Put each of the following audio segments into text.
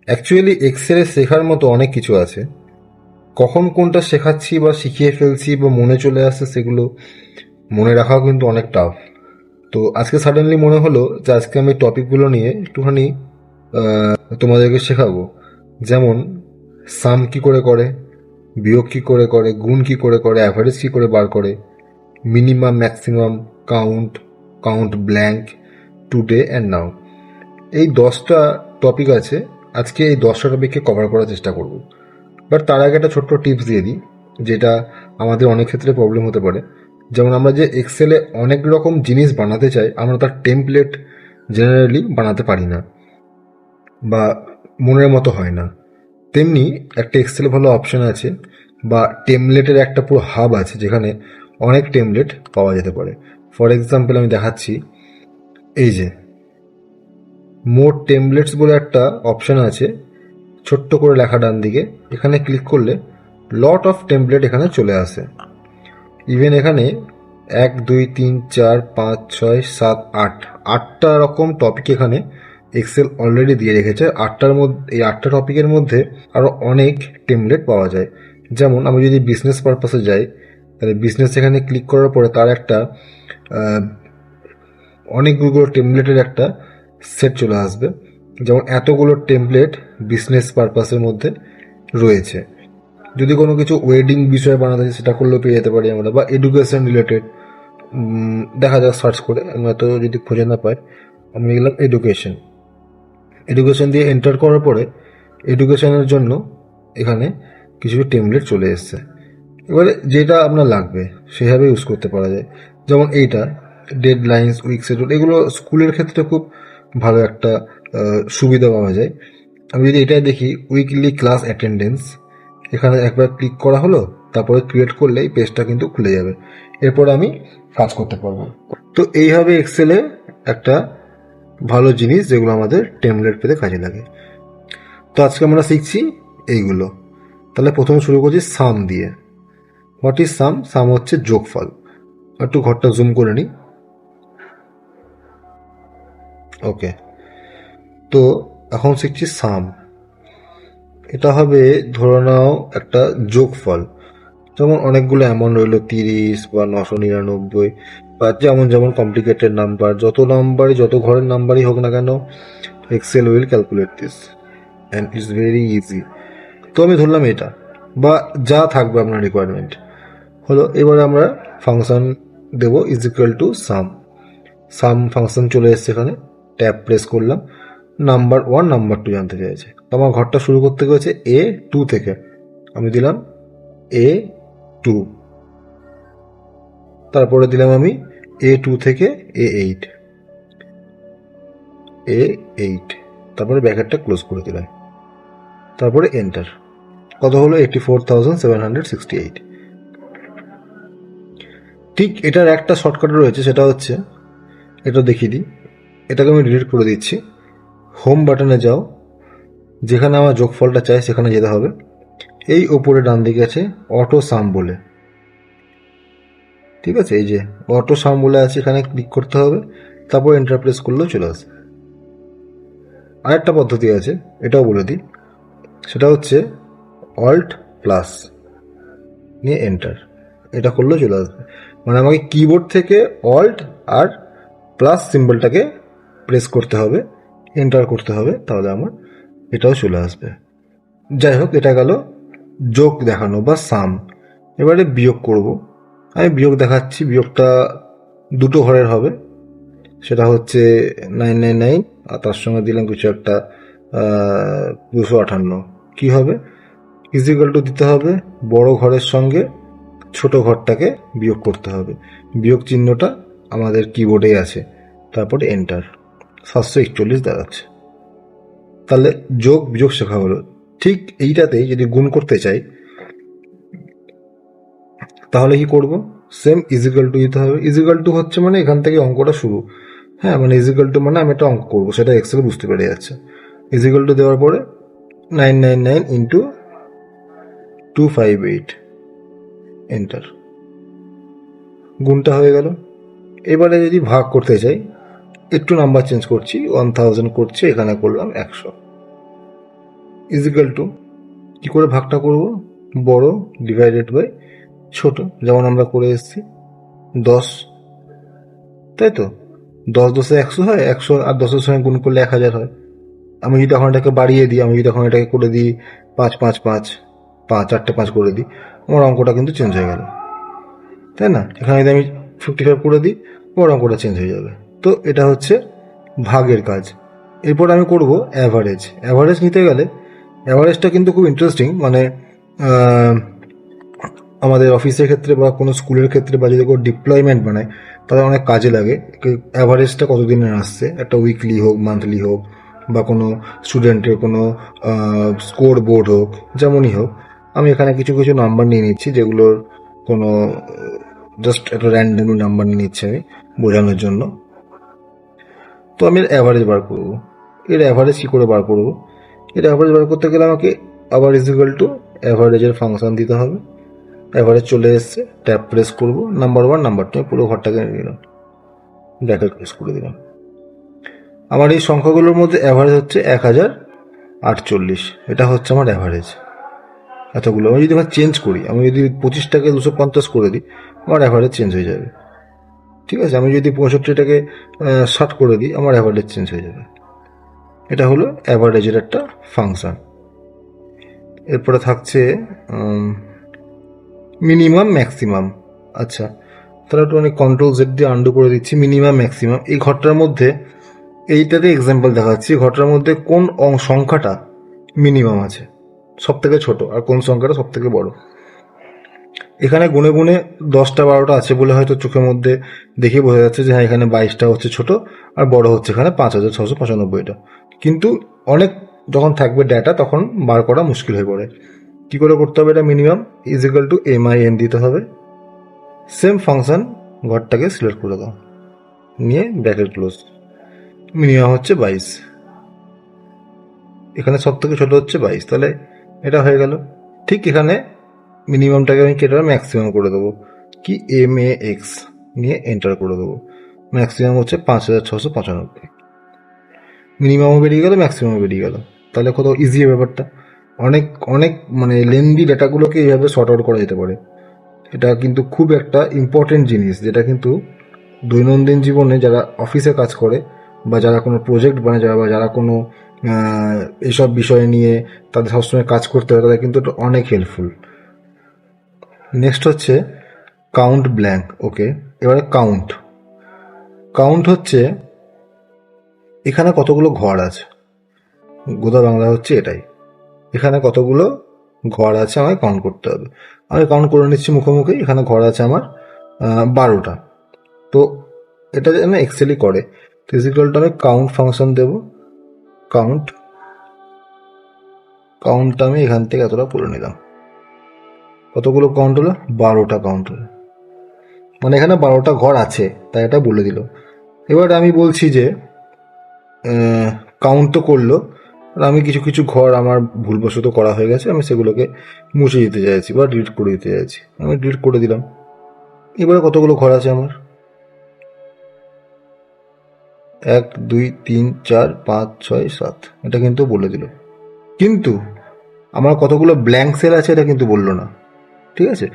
Actually এক্সেলে শেখার মতো অনেক কিছু আছে। কখন কোনটা শেখাচ্ছি বা শিখিয়ে ফেলছি বা মনে চলে আসছে, সেগুলো মনে রাখাও কিন্তু অনেক টাফ। তো আজকে সাডেনলি মনে হলো যে আজকে আমি টপিকগুলো নিয়ে একটুখানি তোমাদেরকে শেখাবো। যেমন সাম কি করে করে, বিয়োগ কি করে করে, গুণ কি করে করে, অ্যাভারেজ কি করে বার করে, minimum maximum, count, count blank, today and now. এই 10টা টপিক আছে। আজকে এই 10টা টপিককে কভার করার চেষ্টা করব। বাট তার আগে একটা ছোট্ট টিপস দিয়ে দিই, যেটা আমাদের অনেক ক্ষেত্রে প্রবলেম হতে পারে। যেমন আমরা যে এক্সেলে অনেক রকম জিনিস বানাতে চাই, আমরা তার টেমপ্লেট জেনারেলি বানাতে পারি না বা মনের মতো হয় না। তেমনি একটা এক্সেলে ভালো অপশন আছে বা টেমপ্লেটের একটা পুরো হাব আছে, যেখানে অনেক টেমপ্লেট পাওয়া যেতে পারে। ফর এক্সাম্পল আমি দেখাচ্ছি, এই যে মোর টেমপ্লেটস বলে একটা অপশন আছে, ছোট্ট করে লেখা ডান দিকে। এখানে ক্লিক করলে লট অফ টেমপ্লেট এখানে চলে আসে। ইভেন এখানে 1 2 3 4 5 6 7 8 8টা রকম টপিক এখানে এক্সেল অলরেডি দিয়ে রেখেছে। এই 8টা টপিকের মধ্যে আরও অনেক টেমপ্লেট পাওয়া যায়। যেমন আমি যদি বিজনেস পারপাসে যাই, তাহলে বিজনেস এখানে ক্লিক করার পরে তার একটা অনেকগুলো টেমপ্লেটের একটা সেট চলে আসবে। যেমন এতগুলো টেমপ্লেট বিজনেস পারপাসের মধ্যে রয়েছে। যদি কোনো কিছু ওয়েডিং বিষয়ে বানাতে চাই, সেটা করলেও পেয়ে যেতে পারি আমরা, বা এডুকেশন রিলেটেড। দেখা যাক সার্চ করে, আমি এত যদি খুঁজে না পাই, আমি লিখলাম এডুকেশন। এডুকেশন দিয়ে এন্টার করার পরে এডুকেশনের জন্য এখানে কিছু টেমপ্লেট চলে এসছে। এবারে যেটা আপনার লাগবে সেভাবে ইউজ করতে পারা যায়। যেমন এইটা ডেড লাইন্স, উইক শিডিউল, এগুলো স্কুলের ক্ষেত্রে খুব ভালো একটা সুবিধা পাওয়া যায়। আমি যদি এটাই দেখি, উইকলি ক্লাস অ্যাটেন্ডেন্স, এখানে একবার ক্লিক করা হলো, তারপরে ক্রিয়েট করলে এই পেজটা কিন্তু খুলে যাবে। এরপর আমি কাজ করতে পারবো। তো এইভাবে এক্সেলে একটা ভালো জিনিস, যেগুলো আমাদের টেমপ্লেট পেতে কাজে লাগে। তো আজকে আমরা শিখছি এইগুলো। তাহলে প্রথমে শুরু করছি সাম দিয়ে। What is some? সাম হচ্ছে যোগফল। একটু ঘরটা জুম করে নিই। ওকে, তো এখন শিখছি সাম। এটা হবে, ধরে নাও, একটা যোগফল। যেমন অনেকগুলো অ্যামাউন্ট রইলো 30 বা 999, বা যেমন যেমন কমপ্লিকেটেড নাম্বার, যত নাম্বারই, যত ঘরের নাম্বারই হোক না কেন, Excel will calculate this and it's very easy. তো আমি ধরলাম এটা, বা যা থাকবে আপনার রিকোয়ারমেন্ট হলো। এবারে আমরা ফাংশন দেবো is equal to some. Some function চলে এসছে এখানে, ট্যাব প্রেস করলাম, নাম্বার 1 নাম্বার 2 জানতে চাইছে। তো আমার ঘরটা শুরু করতে গেছে A2 থেকে, আমি দিলাম A2, তারপরে দিলাম আমি A2 থেকে A8, A8, তারপরে ব্র্যাকেটটা ক্লোজ করে দিলাম, তারপরে এন্টার। কত হলো? 84,768। ঠিক এটার একটা শর্টকাট রয়েছে, সেটা হচ্ছে, এটা দেখিয়ে দিই, এটাকে আমি ডিলিট করে দিচ্ছি। হোম বাটনে যাও, যেখানে আমার যোগফলটা চাই সেখানে যেতে হবে। এই ওপরে ডান দিকে আছে অটো সাম বলে, ঠিক আছে? এই যে অটো সাম বলে আছে, এখানে ক্লিক করতে হবে, তারপর এন্টার প্রেস করলেও চলে আসে। আরেকটা পদ্ধতি আছে, এটাও বলে দিই, সেটা হচ্ছে অল্ট প্লাস নিয়ে এন্টার, এটা করলেও চলে আসবে। মানে আমাকে কিবোর্ড থেকে অল্ট আর প্লাস সিম্বলটাকে প্রেস করতে হবে, এন্টার করতে হবে, তাহলে আমার এটাও চলে আসবে। যাই হোক, এটা গেল যোগ দেখানো বা সাম। এবারে বিয়োগ করব। আমি বিয়োগ দেখাচ্ছি, বিয়োগটা দুটো ঘরের হবে। সেটা হচ্ছে 999, আর তার সঙ্গে দিলাম কিছু একটা 258। কী হবে? ইজিক্যাল টু দিতে হবে, বড় ঘরের সঙ্গে ছোট ঘরটাকে বিয়োগ করতে হবে। বিয়োগ চিহ্নটা আমাদের কিবোর্ডেই আছে, তারপরে এন্টার। 741 দেখাচ্ছে। তাহলে যোগ বিয়োগ শেখা হলো। ঠিক এইটাতেই যদি গুণ করতে চাই, তাহলে কি করব? সেম ইজিক্যাল টু দিতে হবে। ইজিক্যাল টু হচ্ছে মানে এখান থেকে অঙ্কটা শুরু। হ্যাঁ, মানে ইজিক্যাল টু মানে আমি একটা অঙ্ক করবো, সেটা এক্সেলে বুঝতে পেরে যাচ্ছে। ইজিক্যাল টু দেওয়ার পরে 999 ইন্টু 258, এন্টার। গুণটা হয়ে গেল। এবারে যদি ভাগ করতে চাই, একটু নাম্বার চেঞ্জ করছি, 1000 করছি, এখানে করলাম 100। ইজিক্যাল টু কী করে ভাগটা করব, বড় ডিভাইডেড বাই ছোট, যেমন আমরা করে এসেছি 10, তাই তো 10 × 10 = 100 হয়, 100 আর 10-এর সঙ্গে গুণ করলে 1000 হয়। আমি যদি এখন এটাকে বাড়িয়ে দিই, আমি যদি এখন এটাকে করে দিই 5 5 5 5, 4টে 5 করে দিই, আমার অঙ্কটা কিন্তু চেঞ্জ হয়ে গেল, তাই না? এখানে যদি আমি 55 করে দিই, আমার অঙ্কটা চেঞ্জ হয়ে যাবে। তো এটা হচ্ছে ভাগের কাজ। এরপর আমি করব অ্যাভারেজ। অ্যাভারেজ নিতে গেলে অ্যাভারেজটা কিন্তু খুব ইন্টারেস্টিং, মানে আমাদের অফিসের ক্ষেত্রে বা কোনো স্কুলের ক্ষেত্রে বা যদি কোনো ডিপ্লয়মেন্ট বানায় তাদের অনেক কাজে লাগে। অ্যাভারেজটা কতদিনের আসছে, একটা উইকলি হোক, মান্থলি হোক, বা কোনো স্টুডেন্টের কোনো স্কোর বোর্ড হোক, যেমনই হোক। আমি এখানে কিছু কিছু নাম্বার নিয়ে নিচ্ছি, যেগুলোর কোনো জাস্ট একটা র্যান্ডম নাম্বার নিয়ে নিচ্ছি আমি বোঝানোর জন্য। তো আমি এর অ্যাভারেজ বার করবো। এর অ্যাভারেজ কী করে বার করবো? এর অ্যাভারেজ বার করতে গেলে আমাকে আবার ইজিক্যাল টু অ্যাভারেজের ফাংশন দিতে হবে। অ্যাভারেজ চলে এসছে, ট্যাব প্রেস করবো, নাম্বার 1 নাম্বার 2 পুরো ঘরটাকে নিয়ে নিলাম, ব্র্যাকেট প্রেস করে দিলাম। আমার এই সংখ্যাগুলোর মধ্যে অ্যাভারেজ হচ্ছে 1048, এটা হচ্ছে আমার অ্যাভারেজ। এতগুলো আমি যদি আমার চেঞ্জ করি, আমি যদি 25টাকে 250 করে দিই, আমার অ্যাভারেজ চেঞ্জ হয়ে যাবে। ঠিক আছে, আমি যদি 65টাকে 60 করে দিই, আমার অ্যাভারেজ চেঞ্জ হয়ে যাবে। এটা হলো অ্যাভারেজের একটা ফাংশন। এরপরে থাকছে মিনিমাম ম্যাক্সিমাম। আচ্ছা, তাহলে একটু অনেক Ctrl Z দিয়ে আন্ডু করে দিচ্ছি। মিনিমাম ম্যাক্সিমাম, এই ঘরটার মধ্যে এইটাতে এক্সাম্পল দেখাচ্ছি, ঘরটার মধ্যে কোন সংখ্যাটা মিনিমাম আছে, সব থেকে ছোট, আর কোন সংখ্যাটা সব থেকে বড়। এখানে গুনে গুনে 10টা 12টা আছে বলে হয়তো চোখের মধ্যে দেখে বোঝা যাচ্ছে যে হ্যাঁ এখানে 22টা হচ্ছে ছোট, আর বড় হচ্ছে এখানে 5695টা। কিন্তু অনেক যখন থাকবে ডেটা তখন বার করা মুশকিল হয়ে পড়ে। কি করে করতে হবে? এটা মিনিমাম ইজিক্যাল টু MIN দিতে হবে। সেম ফাংশন, ঘরটাকে সিলেক্ট করে দাও, নিয়ে ব্র্যাকেট ক্লোজ। মিনিমাম হচ্ছে 22, এখানে সব থেকে ছোট হচ্ছে 22, তাহলে এটা হয়ে গেল। ঠিক এখানে মিনিমামটাকে আমি কেটে ম্যাক্সিমাম করে দেবো, কি MAX নিয়ে এন্টার করে দেবো। ম্যাক্সিমাম হচ্ছে 5695, মিনিমামও বেরিয়ে গেল, ম্যাক্সিমামও বেরিয়ে গেল। তাহলে কত ইজি ব্যাপারটা। অনেক অনেক মানে লেন্দি ডেটাগুলোকে এইভাবে শর্ট আউট করা যেতে পারে। এটা কিন্তু খুব একটা ইম্পর্টেন্ট জিনিস, যেটা কিন্তু দৈনন্দিন জীবনে যারা অফিসে কাজ করে বা যারা কোনো প্রজেক্ট বানায়, যারা কোনো এইসব বিষয় নিয়ে তাদের সবসময় কাজ করতে হয়, তাদের কিন্তু এটা অনেক হেল্পফুল। নেক্সট হচ্ছে কাউন্ট ব্ল্যাঙ্ক। ওকে, এবারে কাউন্ট। কাউন্ট হচ্ছে এখানে কতগুলো ঘর আছে, গোদা বাংলা হচ্ছে এটাই। এখানে কতগুলো ঘর আছে আমায় কাউন্ট করতে হবে। আমি কাউন্ট করে নিচ্ছি মুখোমুখি। এখানে ঘর আছে আমার 12টা। তো এটা যেন এক্সেলই করে, ফিজিক্যালটা আমি কাউন্ট ফাংশন দেব। কাউন্টটা আমি এখান থেকে এতটা করে নিলাম। কতগুলো কাউন্ট হলো? 12টা কাউন্ট হলো, মানে এখানে 12টা ঘর আছে, তাই এটা বলে দিল। এবার আমি বলছি যে কাউন্ট তো করলো, আর আমি কিছু কিছু ঘর আমার ভুলবশত করা হয়ে গেছে, আমি সেগুলোকে মুছে দিতে চাইছি বা ডিলিট করে দিতে চাইছি। আমি ডিলিট করে দিলাম। এবারে কতগুলো ঘর আছে আমার? 1 2 3 4 5 6 7, এটা কিন্তু বলে দিল। কিন্তু আমার কতগুলো ব্ল্যাঙ্ক সেল আছে এটা কিন্তু বললো না। ঠিক আছে,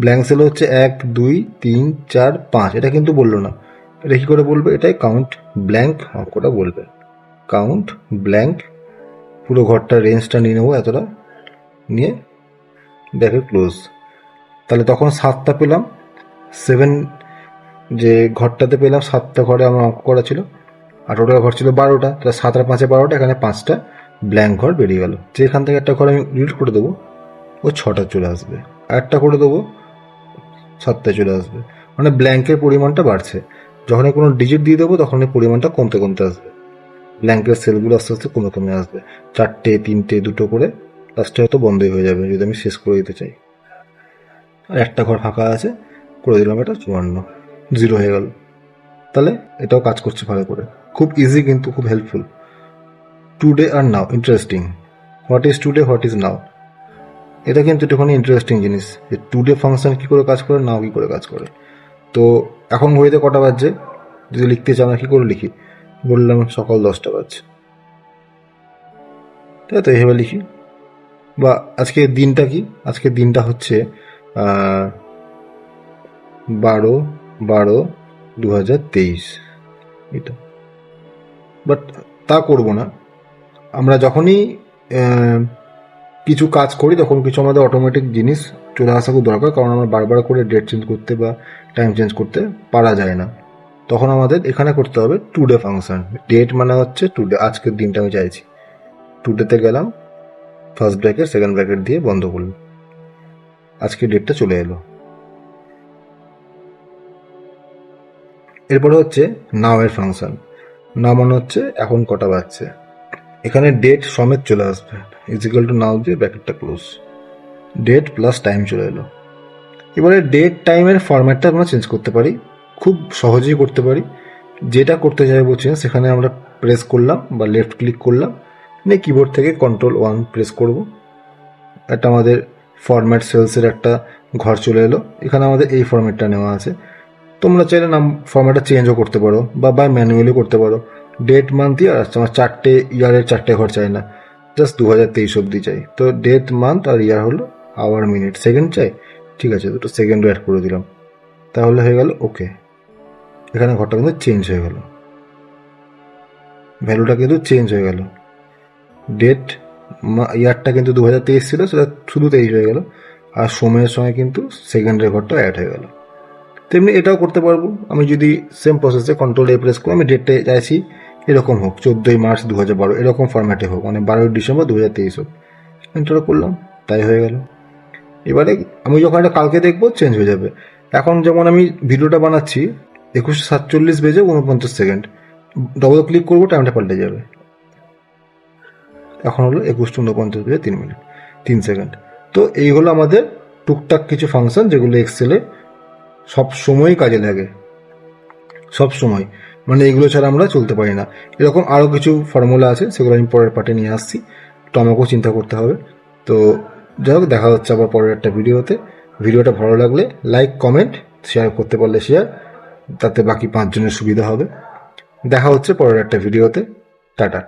ব্ল্যাঙ্ক সেল হচ্ছে 1 2 3 4 5, এটা কিন্তু বললো না। এটা কী করে বলবে? এটাই কাউন্ট ব্ল্যাঙ্ক অঙ্কটা বলবে। কাউন্ট ব্ল্যাঙ্ক, পুরো ঘরটার রেঞ্জটা নিয়ে নেবো এতটা, নিয়ে দেখে ক্লোজ। তাহলে তখন 7টা পেলাম, 7 যে ঘরটাতে পেলাম, 7টা ঘরে আমার অঙ্ক করা ছিল, আর টোটাল ঘর ছিল 12টা। তাহলে 7 আর 5 12টা, এখানে 5টা ব্ল্যাঙ্ক ঘর বেরিয়ে গেল। যে এখান থেকে একটা ঘর আমি ডিলিট করে দেবো, ও 6টা চলে আসবে। আর একটা করে দেবো, 7টায় চলে আসবে। মানে ব্ল্যাঙ্কের পরিমাণটা বাড়ছে। যখনই কোনো ডিজিট দিয়ে দেবো তখন এই পরিমাণটা কমতে কমতে আসবে, ব্ল্যাঙ্কের সেলগুলো আস্তে আস্তে কমে কমে আসবে। 4টে 3টে 2টো করে লাস্টে হয়তো বন্ধই হয়ে যাবে যদি আমি শেষ করে দিতে চাই। আর একটা ঘর ফাঁকা আছে, করে দিলাম এটা 54, 0 হয়ে গেল। তাহলে এটাও কাজ করছে ভালো করে, খুব ইজি কিন্তু খুব হেল্পফুল। টুডে আর now, interesting. What is today, what is now, এটা কিন্তু একটুখানি ইন্টারেস্টিং জিনিস, যে টুডে ফাংশন কী করে কাজ করে, নাও কী করে কাজ করে। তো এখন ঘড়িতে কটা বাজছে? যদি লিখতে চাও না কী করে লিখি? বললাম সকাল 10টা বাজছে, তাই তো এইভাবে লিখি। বা আজকের দিনটা কি, আজকের দিনটা হচ্ছে 12/12/2023 এটা। বাট তা করব না। আমরা যখনই কিছু কাজ করি তখন কিছু আমাদের অটোমেটিক জিনিস চলে আসা খুব দরকার, কারণ আমরা বারবার করে ডেট চেঞ্জ করতে বা টাইম চেঞ্জ করতে পারা যায় না। তখন আমাদের এখানে করতে হবে টুডে ফাংশন। ডেট মানে হচ্ছে টুডে, আজকের দিনটা আমি চাইছি। টুডেতে গেলাম, ফার্স্ট ব্র্যাকেট সেকেন্ড ব্র্যাকেট দিয়ে বন্ধ করলাম, আজকে ডেটটা চলে এলো। এরপরে হচ্ছে নাও এর ফাংশন। নাও মানে হচ্ছে এখন কটা বাজছে, এখানে ডেট সমেত চলে আসবে, ইজিক্যাল টু নাও দিয়ে ব্র্যাকেটটা ক্লোজ, ডেট প্লাস টাইম চলে এলো। এবারে ডেট টাইমের ফরম্যাটটা আমরা চেঞ্জ করতে পারি, খুব সহজেই করতে পারি। যেটা করতে চাইবো চেঞ্জ, সেখানে আমরা প্রেস করলাম বা লেফট ক্লিক করলাম, নিয়ে কিবোর্ড থেকে Ctrl+1 প্রেস করব। একটা আমাদের ফরম্যাট সেলসের একটা ঘর চলে এলো, এখানে আমাদের এই ফরম্যাটটা নেওয়া আছে। তোমরা চাইলে নাম ফরম্যাটটা চেঞ্জও করতে পারো বা ম্যানুয়ালি করতে পারো। ডেট মান্থ ইয়ার আসছে, আমার 4টে ইয়ারের 4টে ঘর চাই না, জাস্ট 2023 অব্দি চাই। তো ডেট মান্থ আর ইয়ার হলো, আওয়ার মিনিট সেকেন্ড চাই, ঠিক আছে, দুটো সেকেন্ডও অ্যাড করে দিলাম, তাহলে হয়ে গেল ওকে। এখানে ঘরটা কিন্তু চেঞ্জ হয়ে গেল, ভ্যালুটা কিন্তু চেঞ্জ হয়ে গেল। ডেট ইয়ারটা কিন্তু 2023 ছিল, সেটা শুধু 23 হয়ে গেল, আর সময়ের সঙ্গে কিন্তু সেকেন্ডের ঘরটা অ্যাড হয়ে গেল। তেমনি এটাও করতে পারবো, আমি যদি সেম প্রসেসে Ctrl+A প্রেস করি, আমি ডেটটা চাইছি এরকম হোক, 14ই মার্চ 2012 এরকম ফরম্যাটে হোক, মানে 12ই ডিসেম্বর 2023 হোক। এন্টার করলাম, তাই হয়ে গেল। এবারে আমি যখন এটা কালকে দেখবো চেঞ্জ হয়ে যাবে। এখন যেমন আমি ভিডিওটা বানাচ্ছি 21:47 বেজে 49 সেকেন্ড, ডবল ক্লিক করবো, টাইমটা পাল্টে যাবে। এখন হলো 21:49 বেজে 3 মিনিট 3 সেকেন্ড। তো এই হলো আমাদের টুকটাক কিছু ফাংশন, যেগুলো এক্সেলে সব সময়ই কাজে লাগে, সব সময়, মানে এগুলো ছাড়া আমরা চলতে পারি না। এরকম আরও কিছু ফর্মুলা আছে, সেগুলো আমি পরের পার্টে নিয়ে আসছি, তো আমাকেও চিন্তা করতে হবে। তো যাই হোক, দেখা হচ্ছে আবার পরের একটা ভিডিওতে। ভিডিওটা ভালো লাগলে লাইক, কমেন্ট, শেয়ার করতে পারলে শেয়ার, তাতে বাকি 5 জনের সুবিধা হবে। দেখা হচ্ছে পরের একটা ভিডিওতে। টাটা।